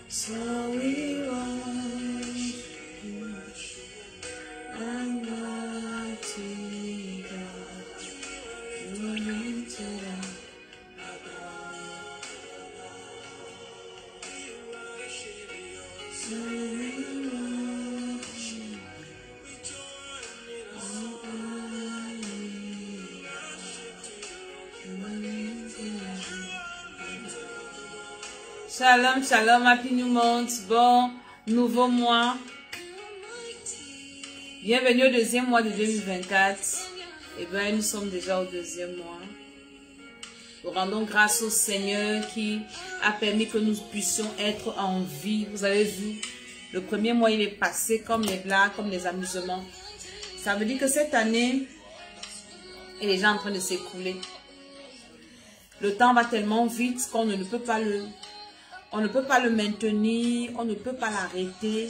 So we want Almighty God, you are lifted up. So we want Shalom, shalom, happy new month, bon nouveau mois. Bienvenue au deuxième mois de 2024. Et bien, nous sommes déjà au deuxième mois. Nous rendons grâce au Seigneur qui a permis que nous puissions être en vie. Vous avez vu, le premier mois il est passé comme les blagues, comme les amusements. Ça veut dire que cette année est déjà en train de s'écouler. Le temps va tellement vite qu'on ne peut pas le maintenir, on ne peut pas l'arrêter.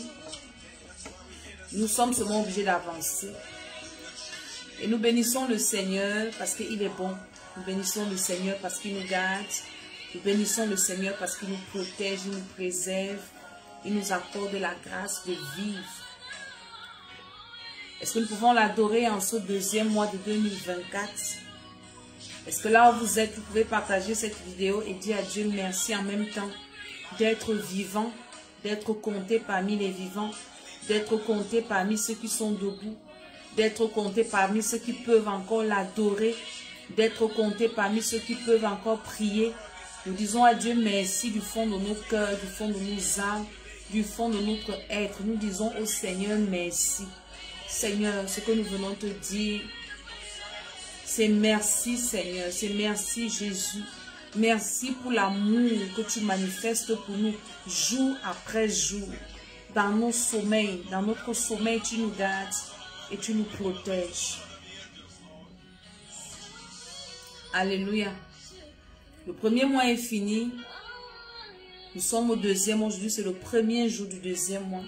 Nous sommes seulement obligés d'avancer. Et nous bénissons le Seigneur parce qu'il est bon. Nous bénissons le Seigneur parce qu'il nous garde. Nous bénissons le Seigneur parce qu'il nous protège, il nous préserve. Il nous accorde la grâce de vivre. Est-ce que nous pouvons l'adorer en ce deuxième mois de 2024? Est-ce que là où vous êtes, vous pouvez partager cette vidéo et dire à Dieu merci en même temps d'être vivant, d'être compté parmi les vivants, d'être compté parmi ceux qui sont debout, d'être compté parmi ceux qui peuvent encore l'adorer, d'être compté parmi ceux qui peuvent encore prier. Nous disons à Dieu merci du fond de nos cœurs, du fond de nos âmes, du fond de notre être. Nous disons au Seigneur merci. Seigneur, ce que nous venons te dire, c'est merci Seigneur, c'est merci Jésus. Merci pour l'amour que tu manifestes pour nous jour après jour. Dans nos sommeils, dans notre sommeil, tu nous gardes et tu nous protèges. Alléluia. Le premier mois est fini. Nous sommes au deuxième mois. Aujourd'hui, c'est le premier jour du deuxième mois.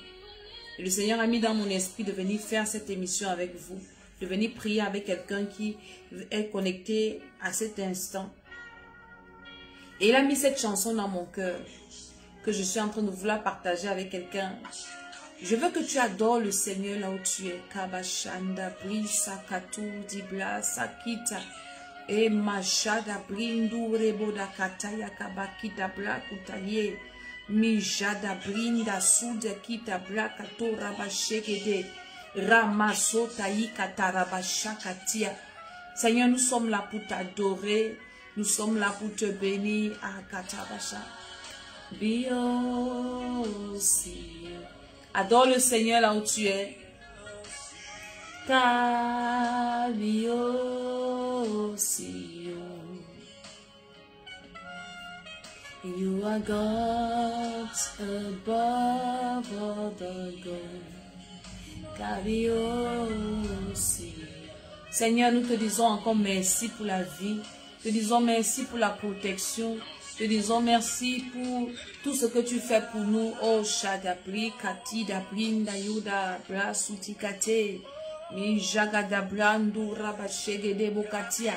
Et le Seigneur a mis dans mon esprit de venir faire cette émission avec vous. De venir prier avec quelqu'un qui est connecté à cet instant. Et il a mis cette chanson dans mon cœur que je suis en train de vouloir partager avec quelqu'un. Je veux que tu adores le Seigneur là où tu es. Kabashanda brisa katu dibla sakita e mashada brindu reboda kataya kabakita bla kutaye mijada brinda suda kita bla kato rabashekede ramaso tayi katarabashakatia. Seigneur, nous sommes là pour t'adorer. Nous sommes là pour te bénir. Adore le Seigneur là où tu es. You are God above all the gods. Seigneur, nous te disons encore merci pour la vie. Te disons merci pour la protection. Te disons merci pour tout ce que tu fais pour nous. Oh, Shadabri, Kati, Dabrinda, Yuda, Brasutikate, Mijagadabrandu, Rabashegede, Bokatia.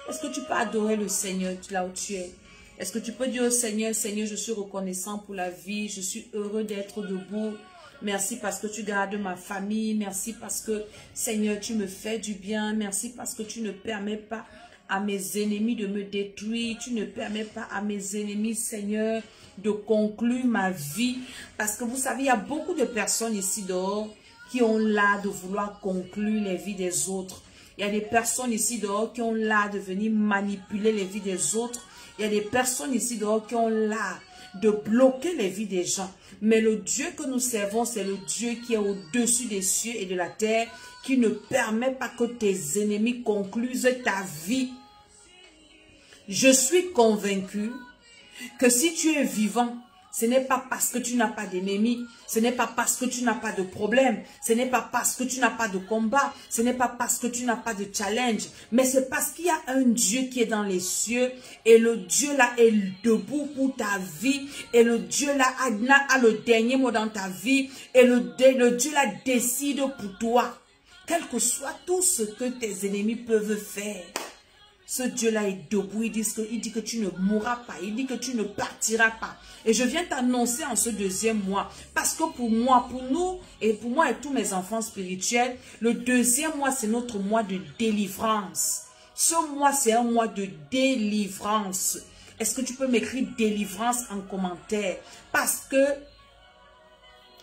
Est-ce que tu peux adorer le Seigneur là où tu es? Est-ce que tu peux dire au Seigneur, Seigneur, je suis reconnaissant pour la vie. Je suis heureux d'être debout. Merci parce que tu gardes ma famille. Merci parce que, Seigneur, tu me fais du bien. Merci parce que tu ne permets pas à mes ennemis de me détruire. Tu ne permets pas à mes ennemis, Seigneur, de conclure ma vie. Parce que vous savez, il y a beaucoup de personnes ici dehors qui ont l'art de vouloir conclure les vies des autres. Il y a des personnes ici dehors qui ont l'art de venir manipuler les vies des autres. Il y a des personnes ici dehors qui ont l'art de bloquer les vies des gens. Mais le Dieu que nous servons, c'est le Dieu qui est au-dessus des cieux et de la terre, qui ne permet pas que tes ennemis concluent ta vie. Je suis convaincu que si tu es vivant, Ce n'est pas parce que tu n'as pas d'ennemis. Ce n'est pas parce que tu n'as pas de problème. Ce n'est pas parce que tu n'as pas de combat. Ce n'est pas parce que tu n'as pas de challenge. Mais c'est parce qu'il y a un Dieu qui est dans les cieux. Et le Dieu là est debout pour ta vie. Et le Dieu là a le dernier mot dans ta vie. Et le Dieu là décide pour toi. Quel que soit tout ce que tes ennemis peuvent faire. Ce Dieu-là est debout, il dit que tu ne mourras pas, il dit que tu ne partiras pas. Et je viens t'annoncer en ce deuxième mois, parce que pour moi, pour nous, et pour moi et tous mes enfants spirituels, le deuxième mois, c'est notre mois de délivrance. Ce mois, c'est un mois de délivrance. Est-ce que tu peux m'écrire délivrance en commentaire? Parce que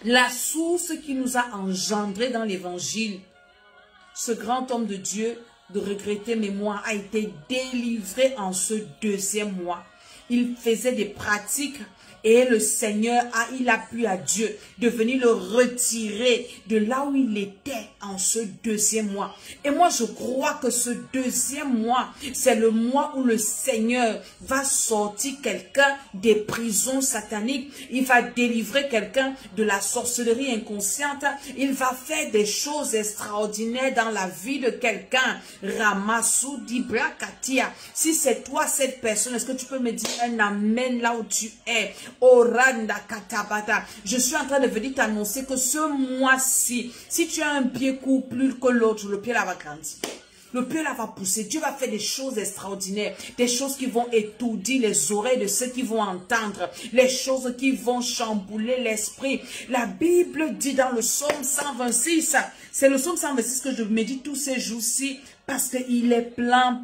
la source qui nous a engendrés dans l'évangile, ce grand homme de Dieu, de regretter mémoire, a été délivré en ce deuxième mois. Il faisait des pratiques et le Seigneur il a plu à Dieu de venir le retirer de là où il était en ce deuxième mois. Et moi, je crois que ce deuxième mois, c'est le mois où le Seigneur va sortir quelqu'un des prisons sataniques. Il va délivrer quelqu'un de la sorcellerie inconsciente. Il va faire des choses extraordinaires dans la vie de quelqu'un. Ramassou Dibra Katia. Si c'est toi, cette personne, est-ce que tu peux me dire un amen là où tu es? Oranda Katabata. Je suis en train de venir t'annoncer que ce mois-ci, si tu as un pied court plus que l'autre, le pied là va grandir. Le pied là va pousser. Dieu va faire des choses extraordinaires. Des choses qui vont étourdir les oreilles de ceux qui vont entendre. Les choses qui vont chambouler l'esprit. La Bible dit dans le psaume 126. C'est le psaume 126 que je médite tous ces jours-ci. Parce qu'il est plein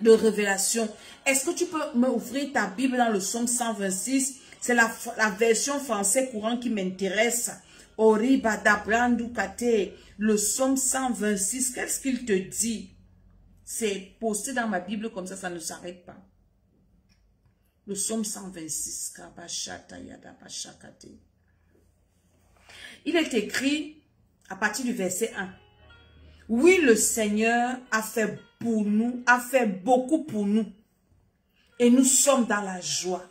de révélations. Est-ce que tu peux m'ouvrir ta Bible dans le psaume 126? C'est la version français courant qui m'intéresse. Le psaume 126, qu'est-ce qu'il te dit? C'est posté dans ma Bible comme ça ne s'arrête pas. Le psaume 126. Il est écrit à partir du verset 1. Oui, le Seigneur a fait pour nous, a fait beaucoup pour nous. Et nous sommes dans la joie.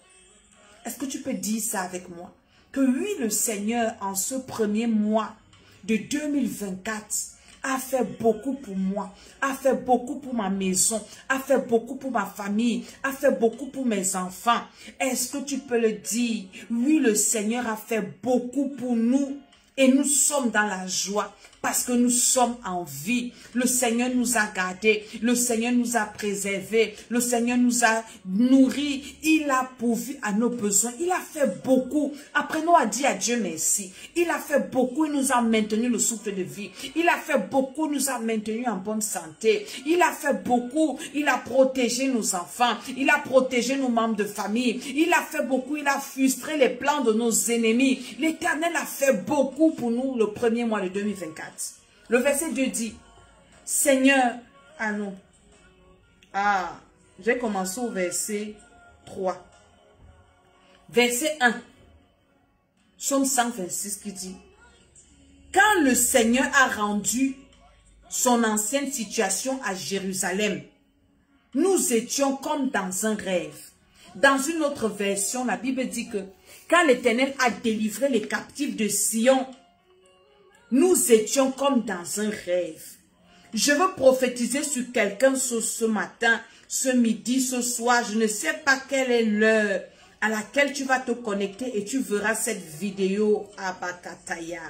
Est-ce que tu peux dire ça avec moi? Que oui, le Seigneur, en ce premier mois de 2024, a fait beaucoup pour moi, a fait beaucoup pour ma maison, a fait beaucoup pour ma famille, a fait beaucoup pour mes enfants. Est-ce que tu peux le dire? Oui, le Seigneur a fait beaucoup pour nous et nous sommes dans la joie. Parce que nous sommes en vie. Le Seigneur nous a gardés. Le Seigneur nous a préservés. Le Seigneur nous a nourris. Il a pourvu à nos besoins. Il a fait beaucoup. Apprenons à dire à Dieu merci. Il a fait beaucoup. Il nous a maintenu le souffle de vie. Il a fait beaucoup. Il nous a maintenu en bonne santé. Il a fait beaucoup. Il a protégé nos enfants. Il a protégé nos membres de famille. Il a fait beaucoup. Il a frustré les plans de nos ennemis. L'Éternel a fait beaucoup pour nous le premier mois de 2024. Le verset 2 dit, Seigneur, j'ai commencé au verset 3. Verset 1, Psaume 126 qui dit, quand le Seigneur a rendu son ancienne situation à Jérusalem, nous étions comme dans un rêve. Dans une autre version, la Bible dit que quand l'Éternel a délivré les captifs de Sion, nous étions comme dans un rêve. Je veux prophétiser sur quelqu'un ce matin, ce midi, ce soir. Je ne sais pas quelle est l'heure à laquelle tu vas te connecter et tu verras cette vidéo à Bakataya.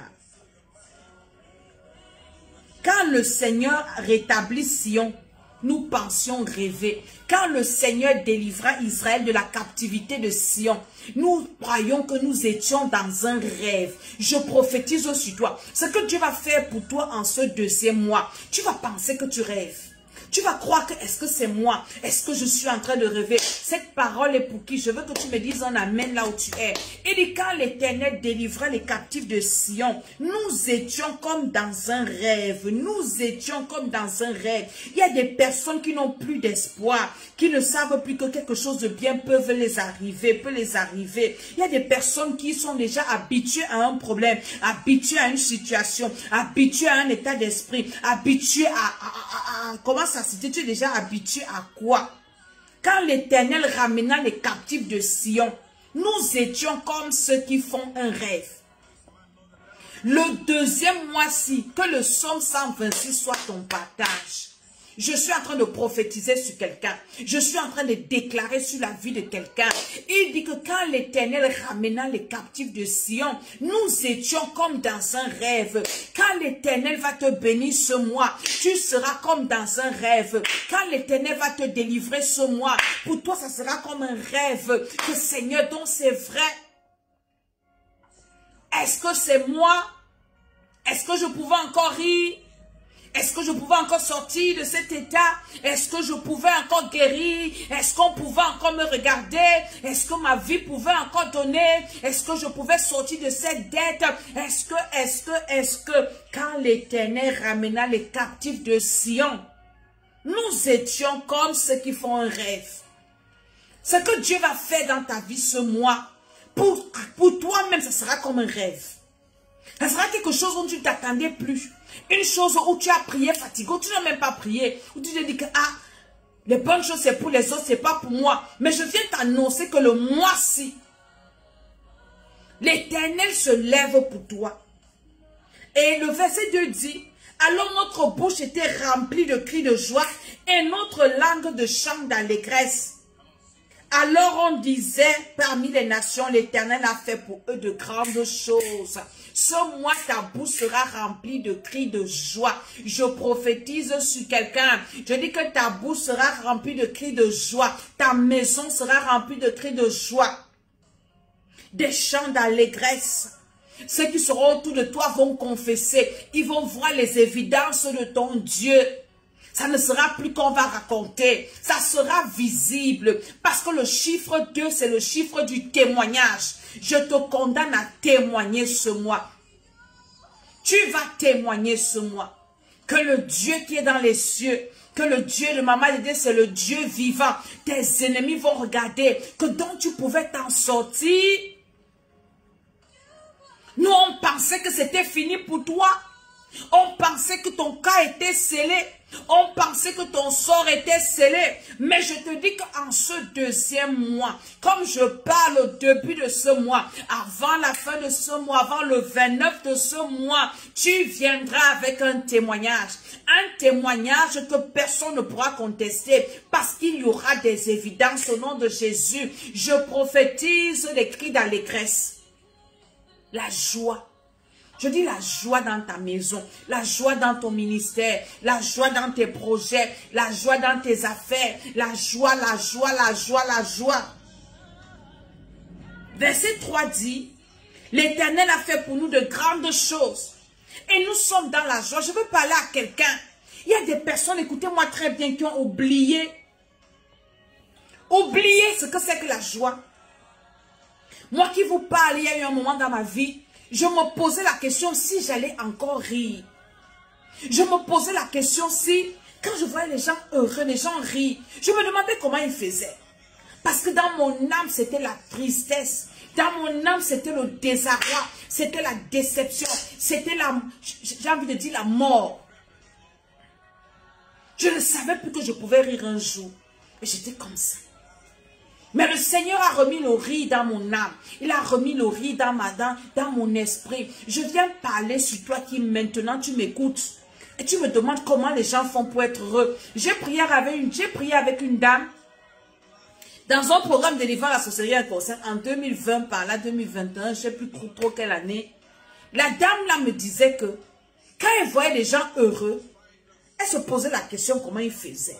Quand le Seigneur rétablit Sion, nous pensions rêver. Quand le Seigneur délivra Israël de la captivité de Sion, nous croyons que nous étions dans un rêve. Je prophétise sur toi. Ce que Dieu va faire pour toi en ce deuxième mois, tu vas penser que tu rêves. Tu vas croire que est-ce que c'est moi? Est-ce que je suis en train de rêver? Cette parole est pour qui? Je veux que tu me dises un amen là où tu es. Il dit quand l'Éternel délivra les captifs de Sion, nous étions comme dans un rêve. Nous étions comme dans un rêve. Il y a des personnes qui n'ont plus d'espoir, qui ne savent plus que quelque chose de bien peut les arriver. Il y a des personnes qui sont déjà habituées à un problème, habituées à une situation, habituées à un état d'esprit, habituées à comment ça se dit, tu es déjà habitué à quoi? Quand l'Éternel ramena les captifs de Sion, Nous étions comme ceux qui font un rêve. Le deuxième mois-ci, que le psaume 126 soit ton partage. Je suis en train de prophétiser sur quelqu'un. Je suis en train de déclarer sur la vie de quelqu'un. Il dit que quand l'Éternel ramena les captifs de Sion, nous étions comme dans un rêve. Quand l'Éternel va te bénir ce mois, tu seras comme dans un rêve. Quand l'Éternel va te délivrer ce mois, pour toi, ça sera comme un rêve. Que Seigneur, donc c'est vrai. Est-ce que c'est moi? Est-ce que je pouvais encore rire? Est-ce que je pouvais encore sortir de cet état? Est-ce que je pouvais encore guérir? Est-ce qu'on pouvait encore me regarder? Est-ce que ma vie pouvait encore donner? Est-ce que je pouvais sortir de cette dette? Est-ce que, quand l'Éternel ramena les captifs de Sion, nous étions comme ceux qui font un rêve. Ce que Dieu va faire dans ta vie ce mois, pour toi-même, ça sera comme un rêve. Ça sera quelque chose où tu ne t'attendais plus. Une chose où tu as prié fatigué, où tu n'as même pas prié. Où tu te dis que, les bonnes choses c'est pour les autres, c'est pas pour moi. Mais je viens t'annoncer que le mois-ci, l'Éternel se lève pour toi. Et le verset 2 dit, alors notre bouche était remplie de cris de joie et notre langue de chants d'allégresse. Alors on disait, parmi les nations, l'Éternel a fait pour eux de grandes choses. Ce mois, ta bouche sera remplie de cris de joie. Je prophétise sur quelqu'un. Je dis que ta bouche sera remplie de cris de joie. Ta maison sera remplie de cris de joie. Des chants d'allégresse. Ceux qui seront autour de toi vont confesser. Ils vont voir les évidences de ton Dieu. Ça ne sera plus qu'on va raconter. Ça sera visible. Parce que le chiffre 2, c'est le chiffre du témoignage. Je te condamne à témoigner ce mois. Tu vas témoigner ce mois. Que le Dieu qui est dans les cieux, que le Dieu de Maman Dédé, c'est le Dieu vivant. Tes ennemis vont regarder que donc tu pouvais t'en sortir. Nous, on pensait que c'était fini pour toi. On pensait que ton cas était scellé. On pensait que ton sort était scellé. Mais je te dis qu'en ce deuxième mois, comme je parle au début de ce mois, avant la fin de ce mois, avant le 29 de ce mois, tu viendras avec un témoignage. Un témoignage que personne ne pourra contester parce qu'il y aura des évidences au nom de Jésus. Je prophétise les cris d'allégresse. La joie. Je dis la joie dans ta maison, la joie dans ton ministère, la joie dans tes projets, la joie dans tes affaires, la joie, la joie, la joie, la joie. Verset 3 dit, l'Éternel a fait pour nous de grandes choses et nous sommes dans la joie. Je veux parler à quelqu'un. Il y a des personnes, écoutez-moi très bien, qui ont oublié ce que c'est que la joie. Moi qui vous parle, il y a eu un moment dans ma vie, je me posais la question si j'allais encore rire. Je me posais la question si, quand je voyais les gens heureux, les gens rire, je me demandais comment ils faisaient. Parce que dans mon âme, c'était la tristesse. Dans mon âme, c'était le désarroi. C'était la déception. C'était la, j'ai envie de dire la mort. Je ne savais plus que je pouvais rire un jour. Et j'étais comme ça. Mais le Seigneur a remis le rire dans mon âme. Il a remis le rire dans mon esprit. Je viens parler sur toi qui maintenant tu m'écoutes. Et tu me demandes comment les gens font pour être heureux. J'ai prié avec une dame. Dans un programme de délivrance à la sorcellerie inconsciente en 2020, par là 2021, je ne sais plus trop quelle année. La dame là me disait que quand elle voyait les gens heureux, elle se posait la question comment ils faisaient.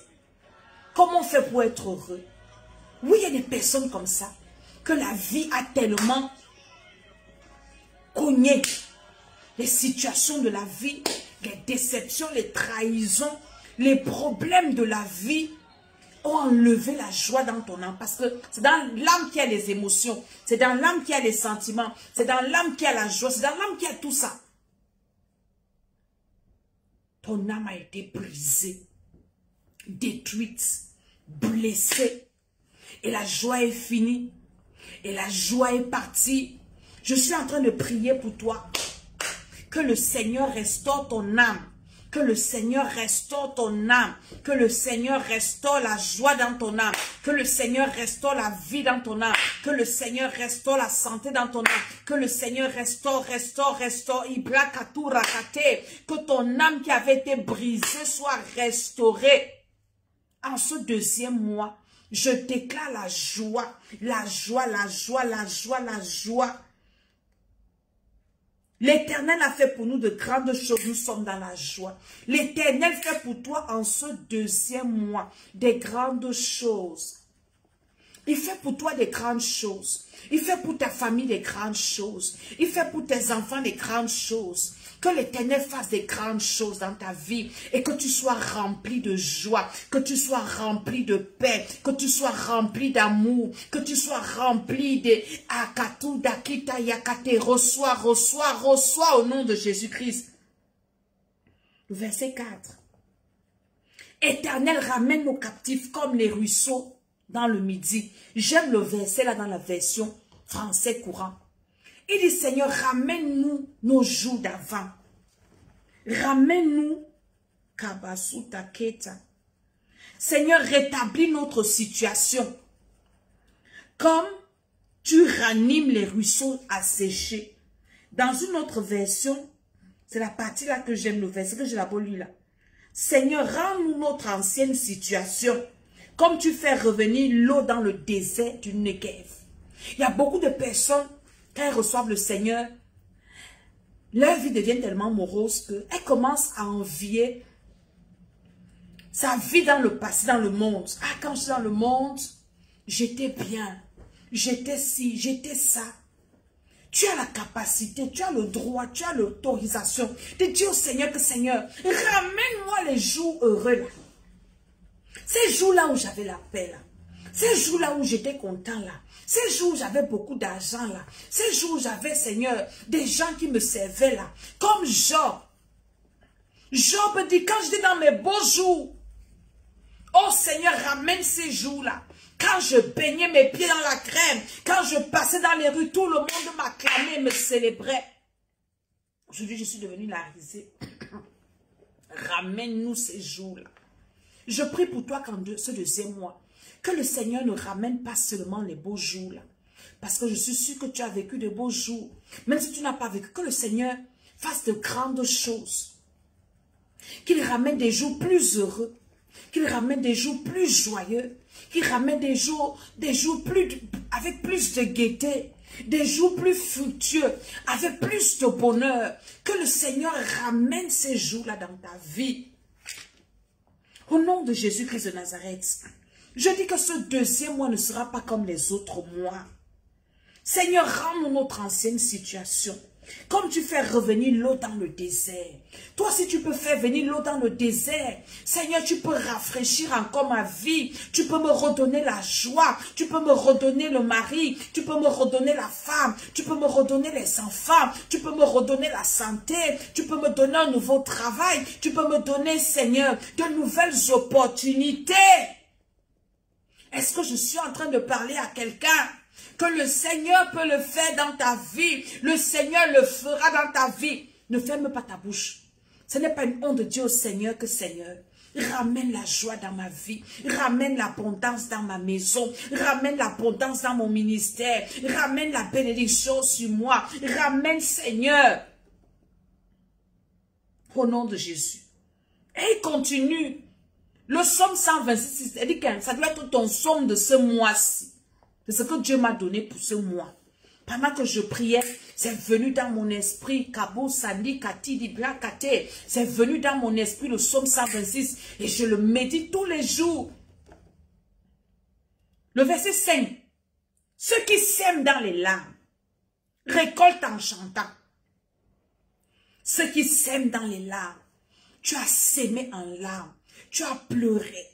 Comment on fait pour être heureux? Oui, il y a des personnes comme ça, que la vie a tellement cogné. Les situations de la vie, les déceptions, les trahisons, les problèmes de la vie ont enlevé la joie dans ton âme. Parce que c'est dans l'âme qu'il y a les émotions, c'est dans l'âme qu'il y a les sentiments, c'est dans l'âme qu'il y a la joie, c'est dans l'âme qu'il y a tout ça. Ton âme a été brisée, détruite, blessée. Et la joie est finie. Et la joie est partie. Je suis en train de prier pour toi. Que le Seigneur restaure ton âme. Que le Seigneur restaure ton âme. Que le Seigneur restaure la joie dans ton âme. Que le Seigneur restaure la vie dans ton âme. Que le Seigneur restaure la santé dans ton âme. Que le Seigneur restaure. Que ton âme qui avait été brisée soit restaurée. En ce deuxième mois, je déclare la joie. La joie, la joie, la joie, la joie. L'Éternel a fait pour nous de grandes choses, nous sommes dans la joie. L'Éternel fait pour toi en ce deuxième mois des grandes choses. Il fait pour toi des grandes choses. Il fait pour ta famille des grandes choses. Il fait pour tes enfants des grandes choses. Que l'Éternel fasse des grandes choses dans ta vie et que tu sois rempli de joie, que tu sois rempli de paix, que tu sois rempli d'amour, que tu sois rempli de Akatu, Dakita, Yakate. Reçois, reçois, reçois au nom de Jésus-Christ. Verset 4. Éternel, ramène nos captifs comme les ruisseaux dans le midi. J'aime le verset là dans la version français courant. Il dit, Seigneur, ramène-nous nos jours d'avant. Ramène-nous, Kabasuta Keta. Seigneur, rétablis notre situation. Comme tu ranimes les ruisseaux asséchés. Dans une autre version, c'est la partie là que j'aime, le verset que je l'ai lu là. Seigneur, rends-nous notre ancienne situation. Comme tu fais revenir l'eau dans le désert du Negev. Il y a beaucoup de personnes, quand elles reçoivent le Seigneur, leur vie devient tellement morose qu'elles commencent à envier sa vie dans le passé, dans le monde. Ah, quand je suis dans le monde, j'étais bien, j'étais ci, j'étais ça. Tu as la capacité, tu as le droit, tu as l'autorisation de dire au Seigneur que Seigneur, ramène-moi les jours heureux là. Ces jours-là où j'avais la paix là. Ces jours-là où j'étais content là. Ces jours où j'avais beaucoup d'argent là. Ces jours où j'avais, Seigneur, des gens qui me servaient là. Comme Job. Job dit, quand j'étais dans mes beaux jours, oh Seigneur, ramène ces jours-là. Quand je baignais mes pieds dans la crème, quand je passais dans les rues, tout le monde m'acclamait, me célébrait. Aujourd'hui, je suis devenue la risée. Ramène-nous ces jours-là. Je prie pour toi qu'en ce deuxième mois, que le Seigneur ne ramène pas seulement les beaux jours là. Parce que je suis sûre que tu as vécu de beaux jours. Même si tu n'as pas vécu, que le Seigneur fasse de grandes choses. Qu'il ramène des jours plus heureux. Qu'il ramène des jours plus joyeux. Qu'il ramène des jours plus, avec plus de gaieté. Des jours plus fructueux. Avec plus de bonheur. Que le Seigneur ramène ces jours-là dans ta vie. Au nom de Jésus-Christ de Nazareth, je dis que ce deuxième mois ne sera pas comme les autres mois. Seigneur, rends-nous notre ancienne situation. Comme tu fais revenir l'eau dans le désert. Toi, si tu peux faire venir l'eau dans le désert, Seigneur, tu peux rafraîchir encore ma vie. Tu peux me redonner la joie. Tu peux me redonner le mari. Tu peux me redonner la femme. Tu peux me redonner les enfants. Tu peux me redonner la santé. Tu peux me donner un nouveau travail. Tu peux me donner, Seigneur, de nouvelles opportunités. Est-ce que je suis en train de parler à quelqu'un? Que le Seigneur peut le faire dans ta vie. Le Seigneur le fera dans ta vie. Ne ferme pas ta bouche. Ce n'est pas une honte de dire au Seigneur que Seigneur, ramène la joie dans ma vie. Ramène l'abondance dans ma maison. Ramène l'abondance dans mon ministère. Ramène la bénédiction sur moi. Ramène Seigneur. Au nom de Jésus. Et il continue. Le psaume 126, elle dit que ça doit être ton psaume de ce mois-ci. C'est ce que Dieu m'a donné pour ce mois. Pendant que je priais, c'est venu dans mon esprit, Kabo, Sandi, Kati, Dibla, Kate. C'est venu dans mon esprit le psaume 126 et je le médite tous les jours. Le verset 5. Ceux qui sèment dans les larmes récoltent en chantant. Ceux qui sèment dans les larmes, tu as sémé en larmes, tu as pleuré.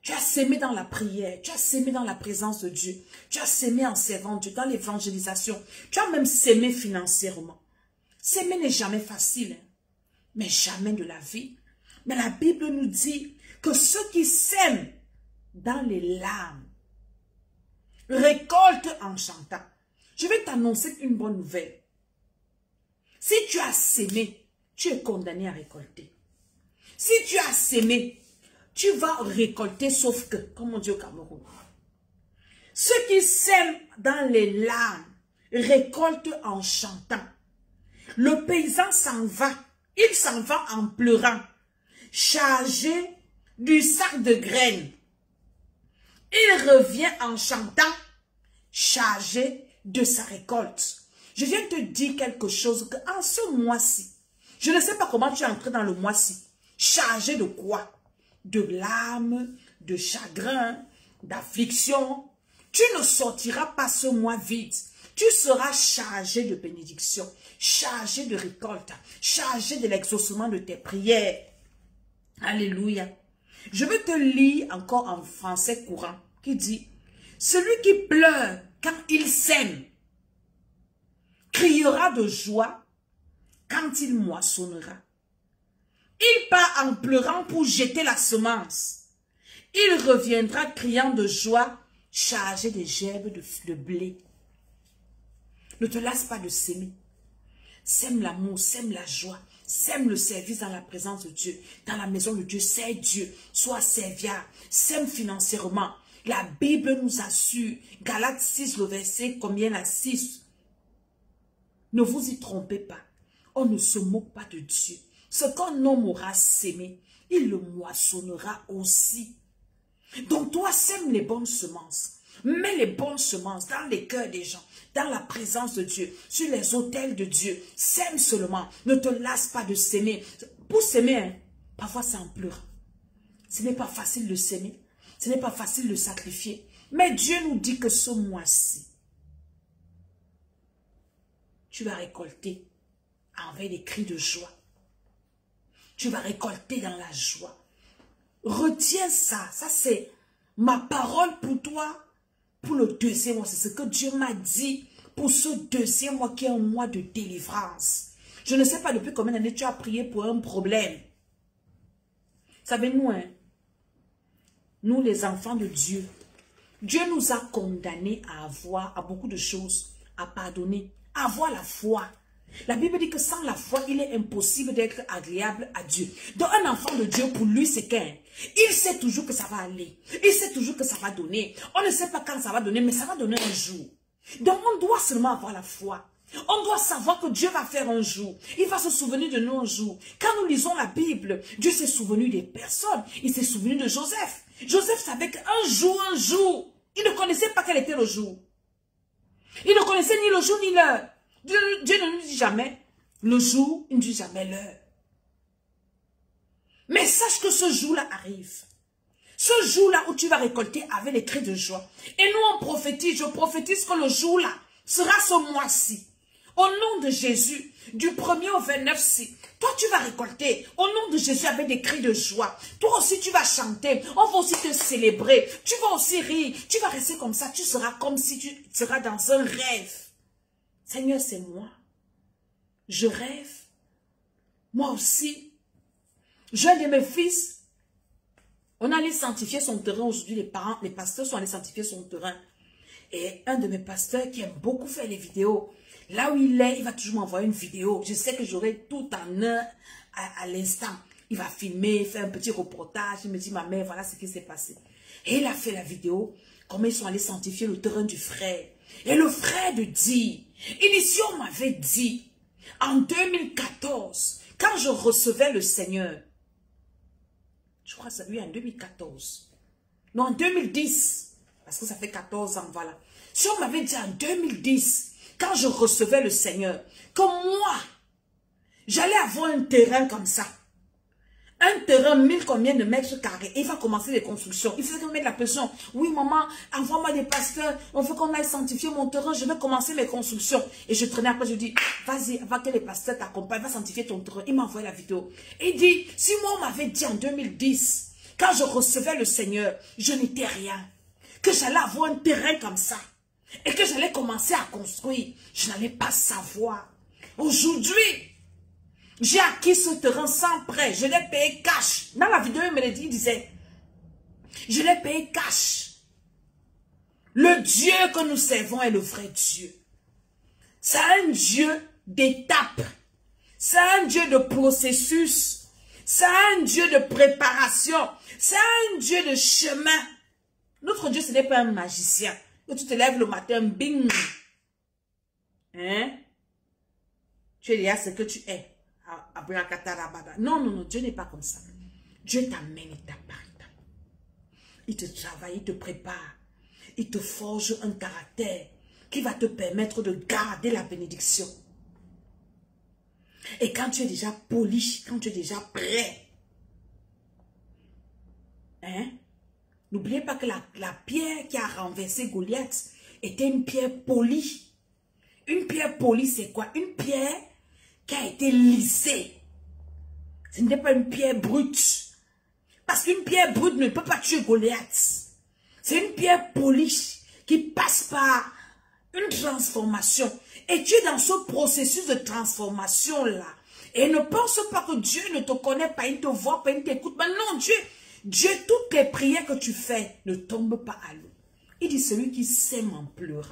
Tu as sémé dans la prière, tu as sémé dans la présence de Dieu, tu as sémé en servant Dieu, dans l'évangélisation, tu as même sémé financièrement. S'aimer n'est jamais facile, hein, mais jamais de la vie. Mais la Bible nous dit que ceux qui sèment dans les larmes récoltent en chantant. Je vais t'annoncer une bonne nouvelle. Si tu as sémé, tu es condamné à récolter. Si tu as sémé, tu vas récolter, sauf que, comme on dit au Cameroun, ceux qui sèment dans les larmes récoltent en chantant. Le paysan s'en va, il s'en va en pleurant, chargé du sac de graines. Il revient en chantant, chargé de sa récolte. Je viens te dire quelque chose, qu'en ce mois-ci, je ne sais pas comment tu es entré dans le mois-ci, chargé de quoi? De larmes, de chagrin, d'affliction. Tu ne sortiras pas ce mois vide. Tu seras chargé de bénédiction, chargé de récolte, chargé de l'exaucement de tes prières. Alléluia. Je vais te lire encore en français courant qui dit, celui qui pleure quand il sème, criera de joie quand il moissonnera. Il part en pleurant pour jeter la semence. Il reviendra criant de joie, chargé des gerbes de blé. Ne te lasse pas de s'aimer. Sème l'amour, sème la joie, sème le service dans la présence de Dieu, dans la maison de Dieu. Sers Dieu, sois serviable, sème financièrement. La Bible nous assure, Galates 6, le verset combien la 6. Ne vous y trompez pas. On ne se moque pas de Dieu. Ce qu'un homme aura sémé, il le moissonnera aussi. Donc toi, sème les bonnes semences. Mets les bonnes semences dans les cœurs des gens, dans la présence de Dieu, sur les autels de Dieu. Sème seulement. Ne te lasse pas de s'aimer. Pour s'aimer, hein, parfois c'est en pleurant. Ce n'est pas facile de s'aimer. Ce n'est pas facile de sacrifier. Mais Dieu nous dit que ce mois-ci, tu vas récolter avec des cris de joie. Tu vas récolter dans la joie. Retiens ça. Ça, c'est ma parole pour toi pour le deuxième mois. C'est ce que Dieu m'a dit pour ce deuxième mois qui est un mois de délivrance. Je ne sais pas depuis combien d'années tu as prié pour un problème. Savez-nous, hein? Nous, les enfants de Dieu, Dieu nous a condamnés à beaucoup de choses, à pardonner, à avoir la foi. La Bible dit que sans la foi, il est impossible d'être agréable à Dieu. Donc un enfant de Dieu, pour lui, c'est qu'un. Il sait toujours que ça va aller. Il sait toujours que ça va donner. On ne sait pas quand ça va donner, mais ça va donner un jour. Donc on doit seulement avoir la foi. On doit savoir que Dieu va faire un jour. Il va se souvenir de nous un jour. Quand nous lisons la Bible, Dieu s'est souvenu des personnes. Il s'est souvenu de Joseph. Joseph savait qu'un jour, il ne connaissait pas quel était le jour. Il ne connaissait ni le jour ni l'heure. Dieu ne nous dit jamais le jour, il ne dit jamais l'heure. Mais sache que ce jour-là arrive. Ce jour-là où tu vas récolter avec les cris de joie. Et nous on prophétise, je prophétise que le jour-là sera ce mois-ci. Au nom de Jésus, du 1er au 29, toi tu vas récolter au nom de Jésus avec des cris de joie. Toi aussi tu vas chanter, on va aussi te célébrer. Tu vas aussi rire, tu vas rester comme ça, tu seras comme si tu seras dans un rêve. Seigneur, c'est moi. Je rêve. Moi aussi. J'ai un de mes fils. On allait sanctifier son terrain aujourd'hui. Les parents, les pasteurs sont allés sanctifier son terrain. Et un de mes pasteurs qui aime beaucoup faire les vidéos, là où il est, il va toujours m'envoyer une vidéo. Je sais que j'aurai tout en un à l'instant. Il va filmer, faire un petit reportage. Il me dit, ma mère, voilà ce qui s'est passé. Et il a fait la vidéo. Comment ils sont allés sanctifier le terrain du frère. Et le frère de dit, ici on m'avait dit, en 2014, quand je recevais le Seigneur, je crois que ça lui en 2014, non en 2010, parce que ça fait 14 ans, voilà. Si on m'avait dit en 2010, quand je recevais le Seigneur, que moi, j'allais avoir un terrain comme ça, un terrain 1000 combien de mètres carrés, il va commencer les constructions. Il faut qu'on mette la pression. Oui, maman, envoie-moi des pasteurs. On veut qu'on aille sanctifier mon terrain. Je vais commencer mes constructions. Et je traînais après, je dis, vas-y, va que les pasteurs t'accompagnent, va sanctifier ton terrain. Il m'a envoyé la vidéo. Et il dit, si moi on m'avait dit en 2010, quand je recevais le Seigneur, je n'étais rien, que j'allais avoir un terrain comme ça, et que j'allais commencer à construire, je n'allais pas savoir. Aujourd'hui, j'ai acquis ce terrain sans prêt. Je l'ai payé cash. Dans la vidéo, il me l'a dit, il disait, je l'ai payé cash. Le Dieu que nous servons est le vrai Dieu. C'est un Dieu d'étapes. C'est un Dieu de processus. C'est un Dieu de préparation. C'est un Dieu de chemin. Notre Dieu, ce n'est pas un magicien. Quand tu te lèves le matin, bing. Hein? Tu es déjà ce que tu es. Non, non, non, Dieu n'est pas comme ça. Dieu t'amène étape par étape. Il te travaille, il te prépare. Il te forge un caractère qui va te permettre de garder la bénédiction. Et quand tu es déjà poli, quand tu es déjà prêt, hein? N'oubliez pas que la pierre qui a renversé Goliath était une pierre polie. Une pierre polie, c'est quoi? Une pierre qui a été lissée. Ce n'était pas une pierre brute. Parce qu'une pierre brute ne peut pas tuer Goliath. C'est une pierre polie qui passe par une transformation. Et tu es dans ce processus de transformation-là. Et ne pense pas que Dieu ne te connaît pas, il ne te voit pas, il ne t'écoute pas. Non, Dieu, toutes les prières que tu fais ne tombent pas à l'eau. Il dit, celui qui sème en pleurant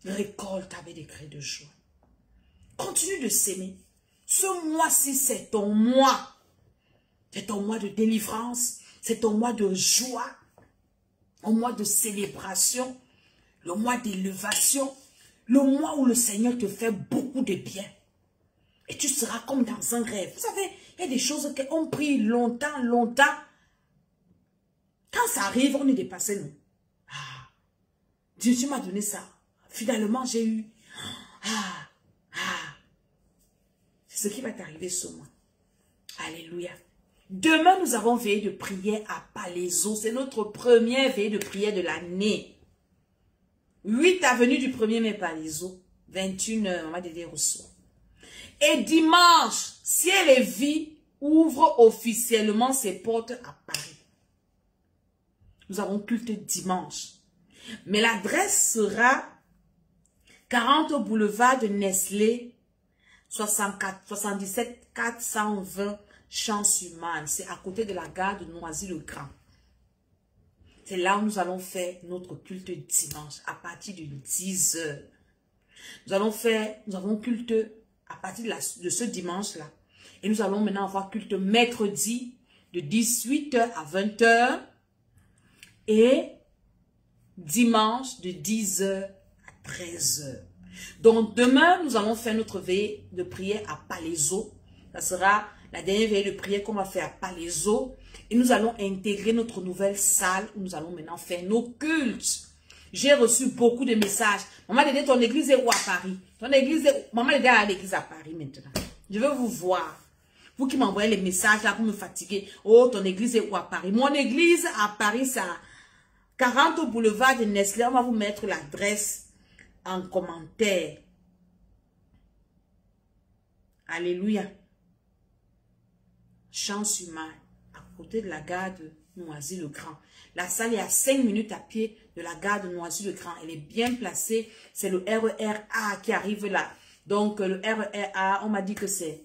récolte avec des cris de joie. Continue de s'aimer. Ce mois-ci, c'est ton mois. C'est ton mois de délivrance. C'est ton mois de joie. Un mois de célébration. Le mois d'élévation. Le mois où le Seigneur te fait beaucoup de bien. Et tu seras comme dans un rêve. Vous savez, il y a des choses qu'on prie longtemps, longtemps. Quand ça arrive, on est dépassé, nous. Ah, Dieu, tu m'as donné ça. Finalement, j'ai eu. C'est ce qui va t'arriver ce mois. Alléluia. Demain, nous avons veillé de prière à Palaiso. C'est notre première veillée de prière de l'année. 8 avenue du 1er mai Palaiso. 21h, on va dire au soir. Et dimanche, Ciel et Vie ouvre officiellement ses portes à Paris. Nous avons culte dimanche. Mais l'adresse sera 40 boulevard de Nestlé, 77 420 Champs-sur-Marne. C'est à côté de la gare de Noisy-le-Grand. C'est là où nous allons faire notre culte dimanche à partir de 10 h. Nous avons culte à partir de ce dimanche-là. Et nous allons maintenant avoir culte mercredi de 18 h à 20 h et dimanche de 10 h à 13 h. Donc demain, nous allons faire notre veillée de prière à Palaiso. Ça sera la dernière veillée de prière qu'on va faire à Palaiso. Et nous allons intégrer notre nouvelle salle où nous allons maintenant faire nos cultes. J'ai reçu beaucoup de messages. Maman Dédé, ton église est où à Paris? Ton église est où? Maman Dédé a l'église à Paris maintenant. Je veux vous voir. Vous qui m'envoyez les messages là pour me fatiguer. Oh, ton église est où à Paris? Mon église à Paris, c'est à 40 boulevard de Nestlé. On va vous mettre l'adresse en commentaire. Alléluia. Champs-sur-Marne, à côté de la gare de Noisy-le-Grand. La salle est à 5 minutes à pied de la gare de Noisy-le-Grand. Elle est bien placée. C'est le RER A qui arrive là. Donc, le RER A, on m'a dit que c'est...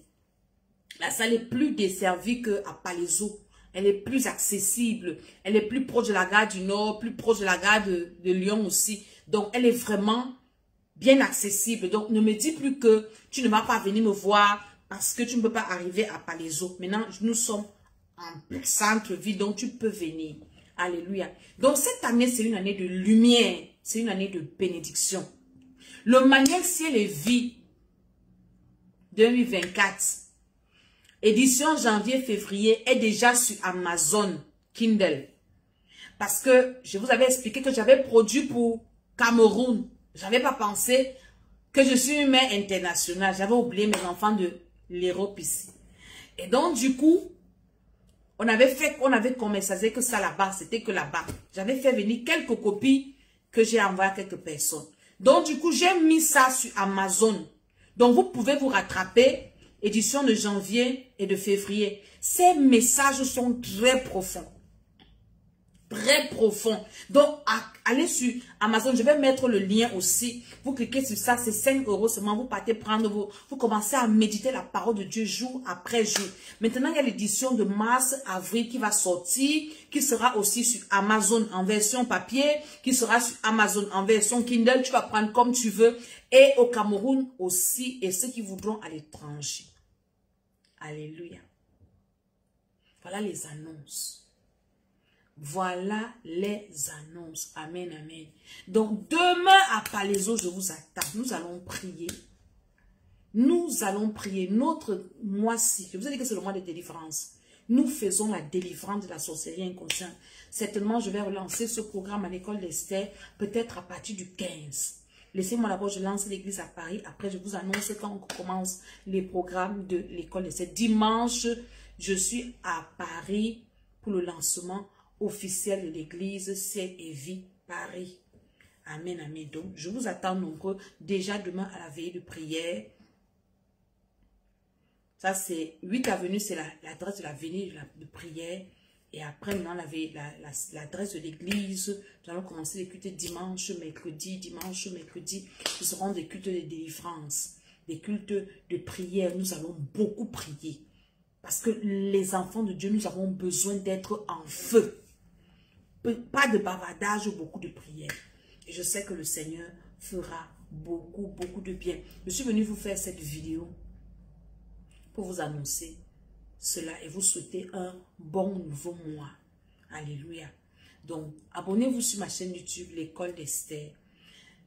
La salle est plus desservie qu'à Palaiso. Elle est plus accessible. Elle est plus proche de la gare du Nord, plus proche de la gare de Lyon aussi. Donc, elle est vraiment bien accessible. Donc, ne me dis plus que tu ne vas pas venir me voir parce que tu ne peux pas arriver à Palaiso. Maintenant, nous sommes en centre-ville, donc tu peux venir. Alléluia. Donc, cette année, c'est une année de lumière. C'est une année de bénédiction. Le manuel Ciel et Vie 2024, édition janvier-février, est déjà sur Amazon Kindle. Parce que je vous avais expliqué que j'avais produit pour Cameroun. Je n'avais pas pensé que je suis une mère internationale. J'avais oublié mes enfants de l'Europe ici. Et donc, du coup, on avait commencé que ça là-bas, c'était que là-bas. J'avais fait venir quelques copies que j'ai envoyées à quelques personnes. Donc, du coup, j'ai mis ça sur Amazon. Donc, vous pouvez vous rattraper, édition de janvier et de février. Ces messages sont très profonds. très profond. Donc, allez sur Amazon. Je vais mettre le lien aussi. Vous cliquez sur ça, c'est 5 € seulement. Vous partez prendre vous commencez à méditer la parole de Dieu jour après jour. Maintenant, il y a l'édition de mars-avril qui va sortir, qui sera aussi sur Amazon en version papier, qui sera sur Amazon en version Kindle. Tu vas prendre comme tu veux. Et au Cameroun aussi, et ceux qui voudront à l'étranger. Alléluia. Voilà les annonces. Voilà les annonces. Amen, amen. Donc, demain à Palaiso, je vous attends. Nous allons prier. Nous allons prier notre mois-ci. Je vous ai dit que c'est le mois de délivrance. Nous faisons la délivrance de la sorcellerie inconsciente. Certainement, je vais relancer ce programme à l'école d'Esther, peut-être à partir du 15. Laissez-moi d'abord, je lance l'église à Paris. Après, je vous annonce quand on commence les programmes de l'école d'Esther. Dimanche, je suis à Paris pour le lancement officiel de l'église Ciel et Vie Paris. Amen, amen. Donc, je vous attends nombreux déjà demain à la veillée de prière. Ça, c'est 8 avenue, c'est l'adresse de la veillée de prière. Et après, maintenant, l'adresse de l'église. Nous allons commencer les cultes dimanche, mercredi. Ce seront des cultes de délivrance, des cultes de prière. Nous allons beaucoup prier. Parce que les enfants de Dieu, nous avons besoin d'être en feu. Pas de bavardage, beaucoup de prière. Et je sais que le Seigneur fera beaucoup de bien. Je suis venu vous faire cette vidéo pour vous annoncer cela et vous souhaiter un bon nouveau mois. Alléluia. Donc, abonnez-vous sur ma chaîne YouTube, l'école d'Esther.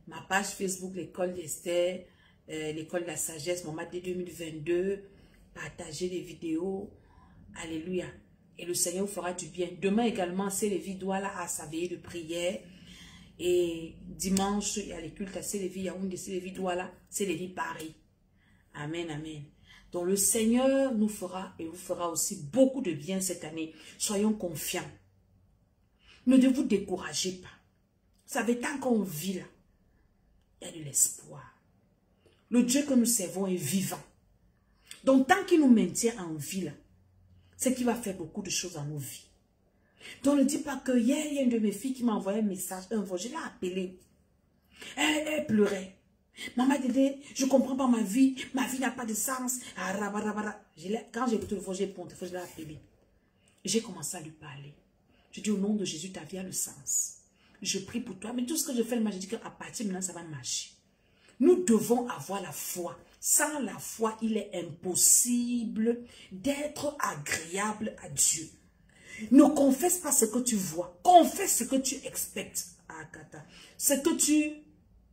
Ma page Facebook, l'école d'Esther, l'école de la sagesse, Maman D 2022. Partagez les vidéos. Alléluia. Et le Seigneur vous fera du bien. Demain également, c'est les Douala à sa veillée de prière. Et dimanche, il y a les cultes à Sélévi, Yaoundé, Sélévi, Douala, Sélévi, Paris. Amen, amen. Donc le Seigneur nous fera et vous fera aussi beaucoup de bien cette année. Soyons confiants. Ne vous découragez pas. Vous savez, tant qu'on vit là, il y a de l'espoir. Le Dieu que nous servons est vivant. Donc tant qu'il nous maintient en vie là, c'est qu'il va faire beaucoup de choses dans nos vies. Donc ne dis pas que hier, il y a une de mes filles qui m'a envoyé un message, je l'ai appelée. Elle pleurait. Maman Dédé, je ne comprends pas ma vie n'a pas de sens. Quand j'ai écouté le voix, j'ai ponté, je l'ai appelé. J'ai commencé à lui parler. Je dis au nom de Jésus, ta vie a le sens. Je prie pour toi, mais tout ce que je fais, je dis qu'à partir de maintenant, ça va marcher. Nous devons avoir la foi. Sans la foi, il est impossible d'être agréable à Dieu. Ne confesse pas ce que tu vois. Confesse ce que tu expectes. Ce que tu...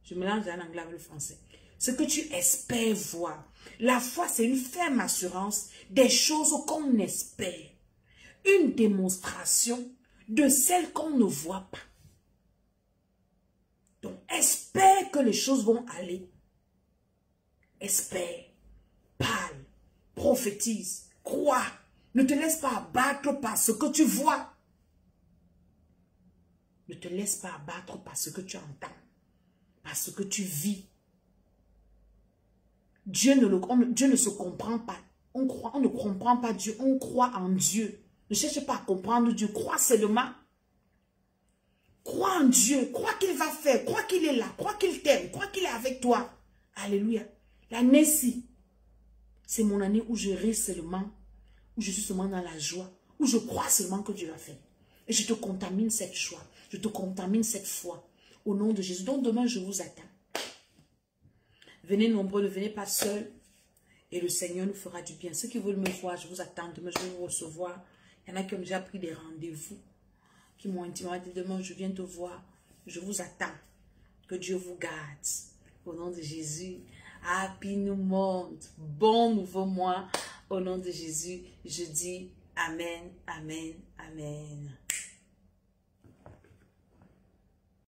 Je mélange en anglais avec le français. Ce que tu espères voir. La foi, c'est une ferme assurance des choses qu'on espère. Une démonstration de celles qu'on ne voit pas. Donc, espère que les choses vont aller. Espère, parle, prophétise, crois. Ne te laisse pas abattre par ce que tu vois. Ne te laisse pas abattre par ce que tu entends. Par ce que tu vis. Dieu ne se comprend pas. On ne comprend pas Dieu. On croit en Dieu. Ne cherche pas à comprendre Dieu. Crois seulement. Crois en Dieu. Crois qu'il va faire. Crois qu'il est là. Crois qu'il t'aime. Crois qu'il est avec toi. Alléluia. L'année-ci, c'est mon année où je ris seulement. Où je suis seulement dans la joie. Où je crois seulement que Dieu va faire. Et je te contamine cette joie. Je te contamine cette foi. Au nom de Jésus. Donc demain, je vous attends. Venez nombreux, ne venez pas seuls. Et le Seigneur nous fera du bien. Ceux qui veulent me voir, je vous attends. Demain, je vais vous recevoir. Il y en a qui ont déjà pris des rendez-vous. Qui m'ont intimement dit, demain, je viens te voir. Je vous attends. Que Dieu vous garde. Au nom de Jésus. Happy New Month. Bon nouveau mois. Au nom de Jésus, je dis Amen, Amen, Amen.